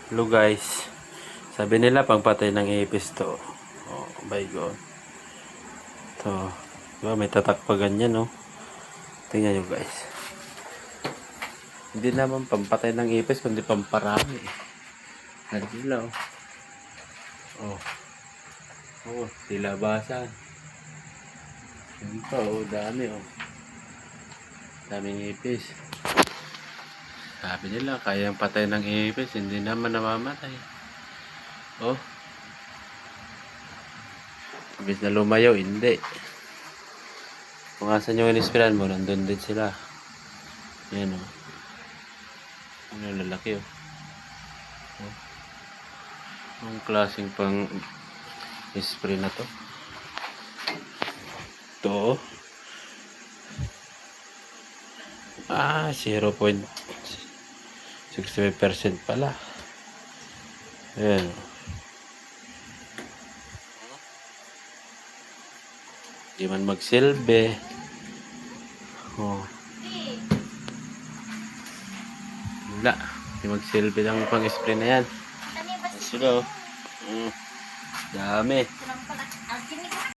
Hello guys. Sabi nila pangpatay ng ipis to. Oh my god. To. Diba may tatak pa ganyan no. Tingnan nyo guys. Hindi naman pampatay ng ipis kundi pamparami. Nandila oh. Oh. Oh, silabasan. Yan pa oh, dami oh. Daming ipis. Sabi nila kayang patay ng ipis, hindi naman namamatay. Oh. Ibig na lumayaw, hindi. Kung asan yung inispiran mo, nandun din sila. Yan o. Ano lalaki o. Oh. Ang klaseng pang spray na to. Ito o. 0.65% pala. Ayan o. Di man magsilbi. Oh. Wala. Di magsilbi lang pang spray na yan. Sila o. Dami.